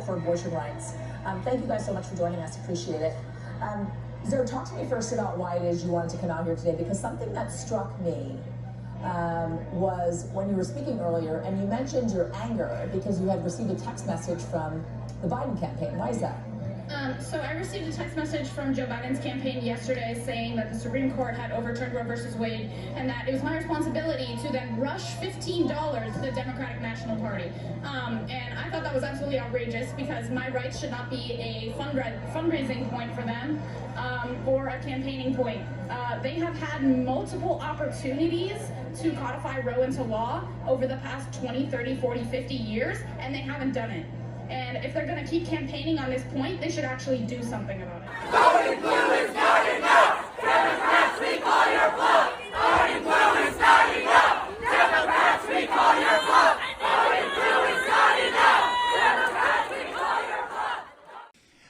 for abortion rights. Thank you guys so much for joining us. Appreciate it. Zoe, talk to me first about why it is you wanted to come out here today, because something that struck me was when you were speaking earlier and you mentioned your anger because you had received a text message from the Biden campaign. Why is that? So I received a text message from Joe Biden's campaign yesterday saying that the Supreme Court had overturned Roe versus Wade and that it was my responsibility to then rush $15 to the Democratic National Party. And I thought that was absolutely outrageous because my rights should not be a fundraising point for them or a campaigning point. They have had multiple opportunities to codify Roe into law over the past 20, 30, 40, 50 years, and they haven't done it. And if they're going to keep campaigning on this point, they should actually do something about it. Voting blue is not enough. Democrats, we call your bluff. Voting blue is not enough. Democrats, we call your bluff. Voting blue is not enough. Democrats, we call your bluff.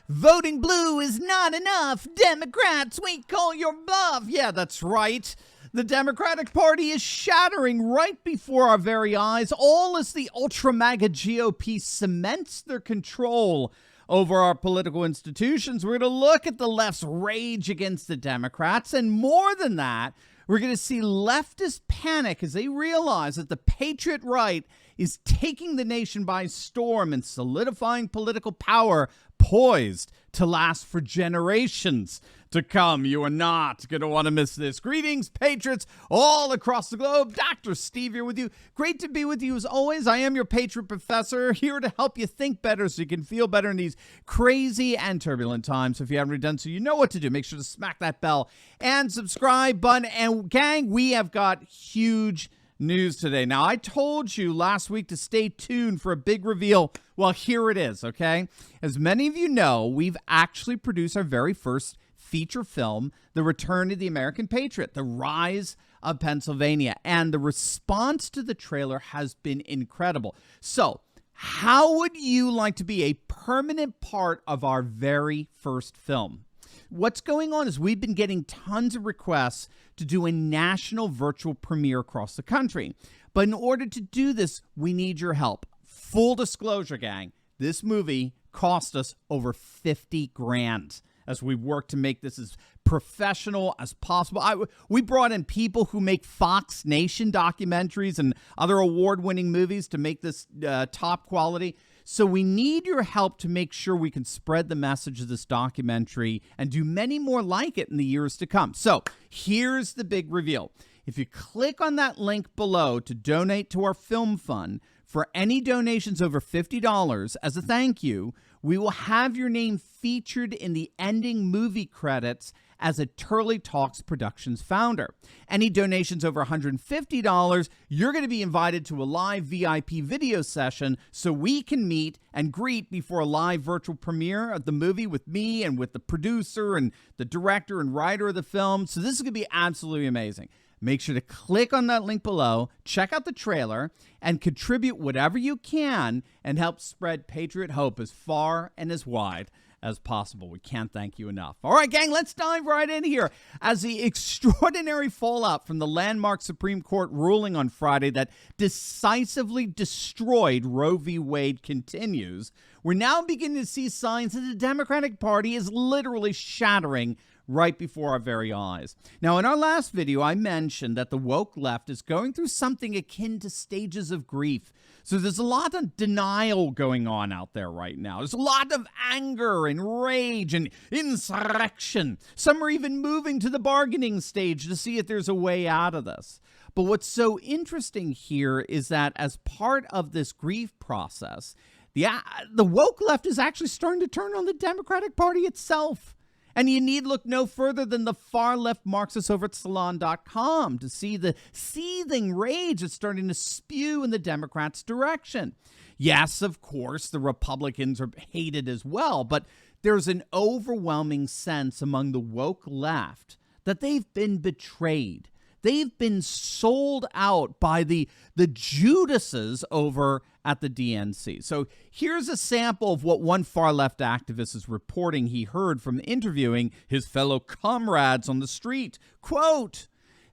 Voting blue is not enough. Democrats, we call your bluff. Yeah, that's right. The Democratic Party is shattering right before our very eyes, all as the ultra-MAGA GOP cements their control over our political institutions. We're going to look at the left's rage against the Democrats, and more than that, we're going to see leftist panic as they realize that the patriot right is taking the nation by storm and solidifying political power poised to last for generations to come. You are not going to want to miss this. Greetings, patriots all across the globe. Dr. Steve here with you. Great to be with you as always. I am your patriot professor, here to help you think better so you can feel better in these crazy and turbulent times. If you haven't already done so, you know what to do. Make sure to smack that bell and subscribe button. And gang, we have got huge news today. Now, I told you last week to stay tuned for a big reveal. Well, here it is, okay? As many of you know, we've actually produced our very first feature film, The Return of the American Patriot, The Rise of Pennsylvania. And the response to the trailer has been incredible. So, how would you like to be a permanent part of our very first film? What's going on is we've been getting tons of requests to do a national virtual premiere across the country. But in order to do this, we need your help. Full disclosure, gang, this movie cost us over 50 grand as we work to make this as professional as possible. We brought in people who make Fox Nation documentaries and other award-winning movies to make this top quality. So we need your help to make sure we can spread the message of this documentary and do many more like it in the years to come. So here's the big reveal. If you click on that link below to donate to our film fund, for any donations over $50 as a thank you, we will have your name featured in the ending movie credits as a Turley Talks Productions founder. Any donations over $150, you're going to be invited to a live VIP video session so we can meet and greet before a live virtual premiere of the movie with me and with the producer and the director and writer of the film. So this is going to be absolutely amazing. Make sure to click on that link below, check out the trailer, and contribute whatever you can and help spread patriot hope as far and as wide as possible. We can't thank you enough. All right, gang, let's dive right in here. As the extraordinary fallout from the landmark Supreme Court ruling on Friday that decisively destroyed Roe v. Wade continues, we're now beginning to see signs that the Democratic Party is literally shattering right before our very eyes. Now, in our last video, I mentioned that the woke left is going through something akin to stages of grief. So there's a lot of denial going on out there right now. There's a lot of anger and rage and insurrection. Some are even moving to the bargaining stage to see if there's a way out of this. But what's so interesting here is that as part of this grief process, the woke left is actually starting to turn on the Democratic Party itself. And you need look no further than the far-left Marxists over at Salon.com to see the seething rage that's starting to spew in the Democrats' direction. Yes, of course, the Republicans are hated as well, but there's an overwhelming sense among the woke left that they've been betrayed. They've been sold out by the Judases over at the DNC. So here's a sample of what one far-left activist is reporting he heard from interviewing his fellow comrades on the street. Quote,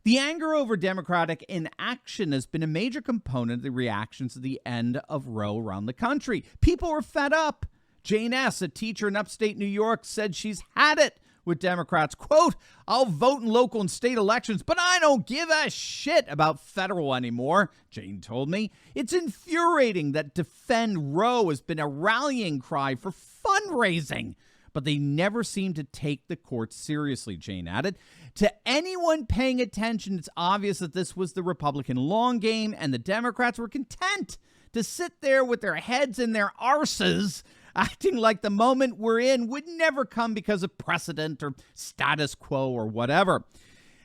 "The anger over Democratic inaction has been a major component of the reactions to the end of Roe around the country. People are fed up. Jane S., a teacher in upstate New York, said she's had it with Democrats. Quote, I'll vote in local and state elections, but I don't give a shit about federal anymore, Jane told me. It's infuriating that Defend Roe has been a rallying cry for fundraising, but they never seem to take the courts seriously, Jane added. To anyone paying attention, it's obvious that this was the Republican long game, and the Democrats were content to sit there with their heads in their arses, acting like the moment we're in would never come because of precedent or status quo or whatever.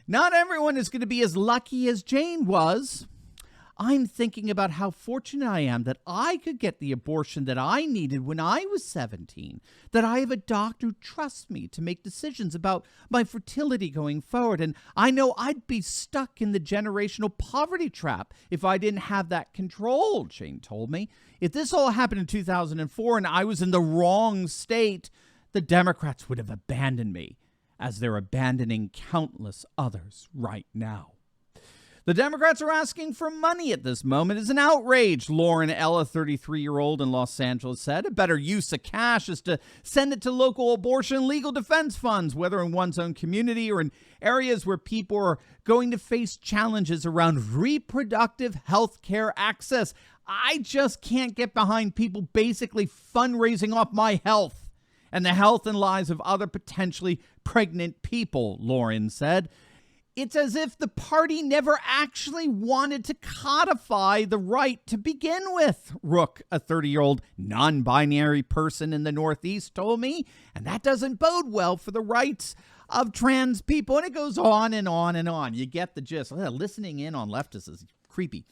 Not everyone is going to be as lucky as Jane was. I'm thinking about how fortunate I am that I could get the abortion that I needed when I was 17, that I have a doctor who trusts me to make decisions about my fertility going forward, and I know I'd be stuck in the generational poverty trap if I didn't have that control, Jane told me. If this all happened in 2004 and I was in the wrong state, the Democrats would have abandoned me, as they're abandoning countless others right now. The Democrats are asking for money at this moment is an outrage, Lauren L., a 33-year-old in Los Angeles, said. A better use of cash is to send it to local abortion legal defense funds, whether in one's own community or in areas where people are going to face challenges around reproductive health care access. I just can't get behind people basically fundraising off my health and the health and lives of other potentially pregnant people, Lauren said. It's as if the party never actually wanted to codify the right to begin with, Rook, a 30-year-old non-binary person in the Northeast, told me. And that doesn't bode well for the rights of trans people. And it goes on and on and on. You get the gist. Listening in on leftists is creepy.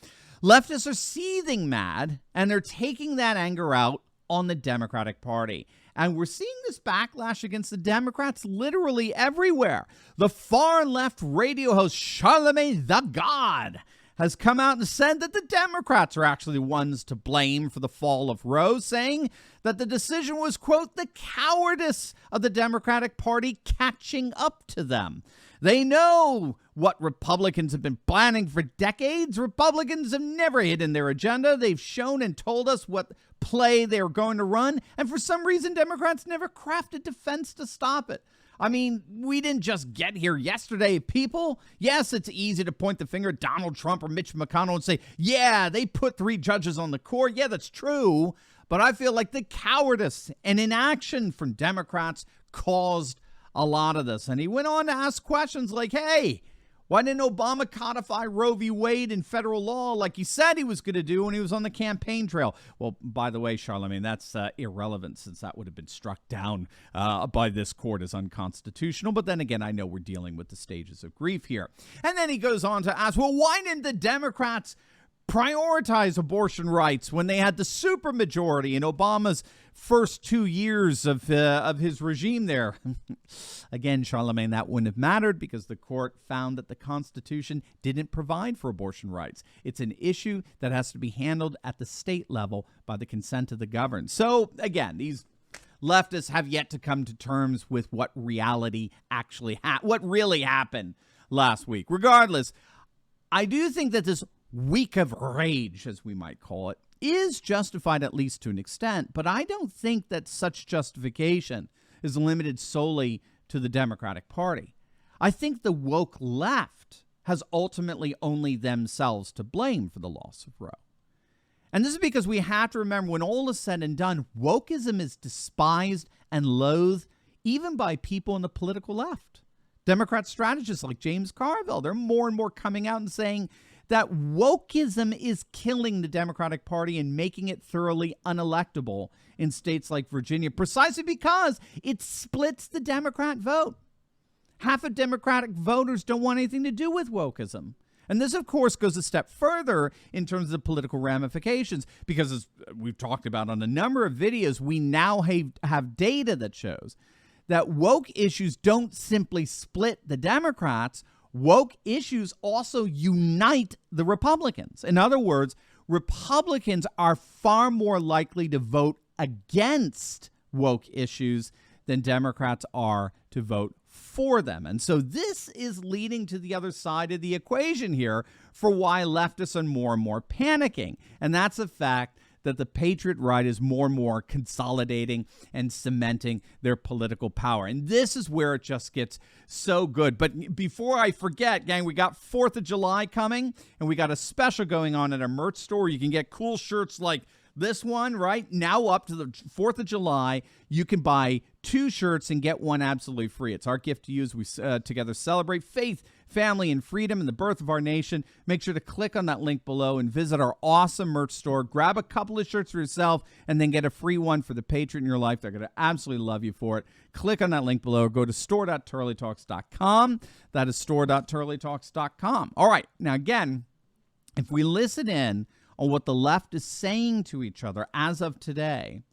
Leftists are seething mad, and they're taking that anger out on the Democratic Party. And we're seeing this backlash against the Democrats literally everywhere. The far-left radio host Charlemagne the God has come out and said that the Democrats are actually the ones to blame for the fall of Roe, saying that the decision was, quote, the cowardice of the Democratic Party catching up to them. They know what Republicans have been planning for decades. Republicans have never hidden their agenda. They've shown and told us what play they're going to run. And for some reason, Democrats never crafted defense to stop it. I mean, we didn't just get here yesterday, people. Yes, it's easy to point the finger at Donald Trump or Mitch McConnell and say, yeah, they put 3 judges on the court. Yeah, that's true. But I feel like the cowardice and inaction from Democrats caused a lot of this. And he went on to ask questions like, hey, why didn't Obama codify Roe v. Wade in federal law like he said he was going to do when he was on the campaign trail? Well, by the way, Charlemagne, that's irrelevant since that would have been struck down by this court as unconstitutional. But then again, I know we're dealing with the stages of grief here. And then he goes on to ask, well, why didn't the Democrats prioritize abortion rights when they had the supermajority in Obama's first 2 years of his regime there? Again, Charlemagne, that wouldn't have mattered because the court found that the Constitution didn't provide for abortion rights. It's an issue that has to be handled at the state level by the consent of the governed. So, again, these leftists have yet to come to terms with what reality actually what really happened last week. Regardless, I do think that this week of rage, as we might call it, is justified at least to an extent, but I don't think that such justification is limited solely to the Democratic Party. I think the woke left has ultimately only themselves to blame for the loss of Roe. And this is because we have to remember when all is said and done, wokeism is despised and loathed even by people in the political left. Democrat strategists like James Carville, they're more and more coming out and saying that wokeism is killing the Democratic Party and making it thoroughly unelectable in states like Virginia, precisely because it splits the Democrat vote. Half of Democratic voters don't want anything to do with wokeism. And this, of course, goes a step further in terms of the political ramifications, because as we've talked about on a number of videos, we now have data that shows that woke issues don't simply split the Democrats. Woke issues also unite the Republicans. In other words, Republicans are far more likely to vote against woke issues than Democrats are to vote for them. And so this is leading to the other side of the equation here for why leftists are more and more panicking. And that's the fact that the patriot right is more and more consolidating and cementing their political power. And this is where it just gets so good. But before I forget, gang, we got 4th of July coming, and we got a special going on at our merch store. You can get cool shirts like this one, right? Now up to the 4th of July, you can buy 2 shirts and get one absolutely free. It's our gift to you as we together celebrate faith, family, and freedom and the birth of our nation. Make sure to click on that link below and visit our awesome merch store. Grab a couple of shirts for yourself and then get a free one for the patriot in your life. They're going to absolutely love you for it. Click on that link below or go to store.turleytalks.com. That is store.turleytalks.com. All right. Now, again, if we listen in on what the left is saying to each other as of today,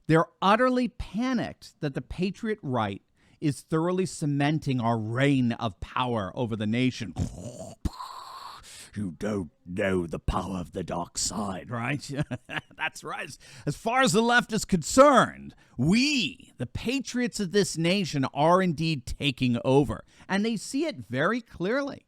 they're utterly panicked that the patriot right is thoroughly cementing our reign of power over the nation. You don't know the power of the dark side, right? That's right. As far as the left is concerned, we, the patriots of this nation, are indeed taking over. And they see it very clearly.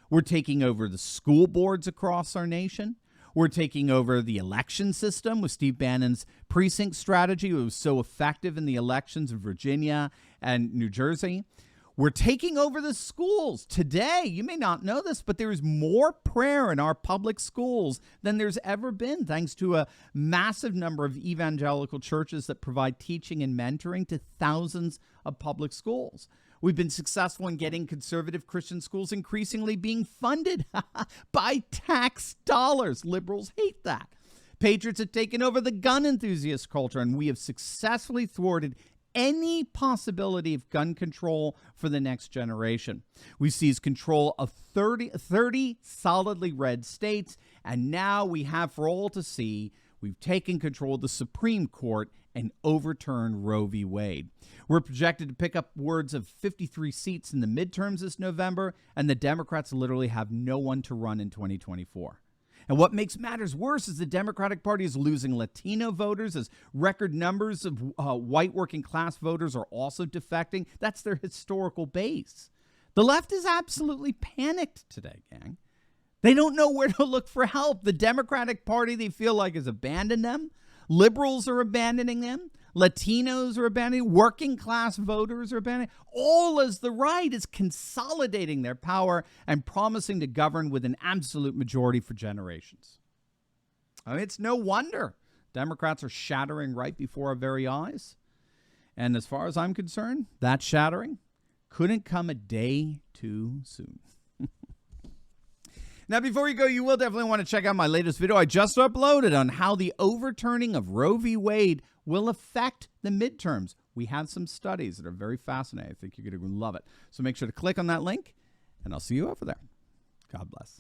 We're taking over the school boards across our nation. We're taking over the election system with Steve Bannon's precinct strategy. It was so effective in the elections in Virginia and New Jersey. We're taking over the schools. Today, you may not know this, but there is more prayer in our public schools than there's ever been, thanks to a massive number of evangelical churches that provide teaching and mentoring to thousands of public schools. We've been successful in getting conservative Christian schools increasingly being funded by tax dollars. Liberals hate that. Patriots have taken over the gun enthusiast culture, and we have successfully thwarted any possibility of gun control for the next generation. We seized control of 30 solidly red states, and now we have for all to see, we've taken control of the Supreme Court and overturned Roe v. Wade. We're projected to pick up upwards of 53 seats in the midterms this November, and the Democrats literally have no one to run in 2024. And what makes matters worse is the Democratic Party is losing Latino voters as record numbers of white working class voters are also defecting. That's their historical base. The left is absolutely panicked today, gang. They don't know where to look for help. The Democratic Party, they feel like, has abandoned them. Liberals are abandoning them. Latinos are abandoning. Working class voters are abandoning. All as the right is consolidating their power and promising to govern with an absolute majority for generations. I mean, it's no wonder Democrats are shattering right before our very eyes. And as far as I'm concerned, that shattering couldn't come a day too soon. Now, before you go, you will definitely want to check out my latest video I just uploaded on how the overturning of Roe v. Wade will affect the midterms. We have some studies that are very fascinating. I think you're going to love it. So make sure to click on that link, and I'll see you over there. God bless.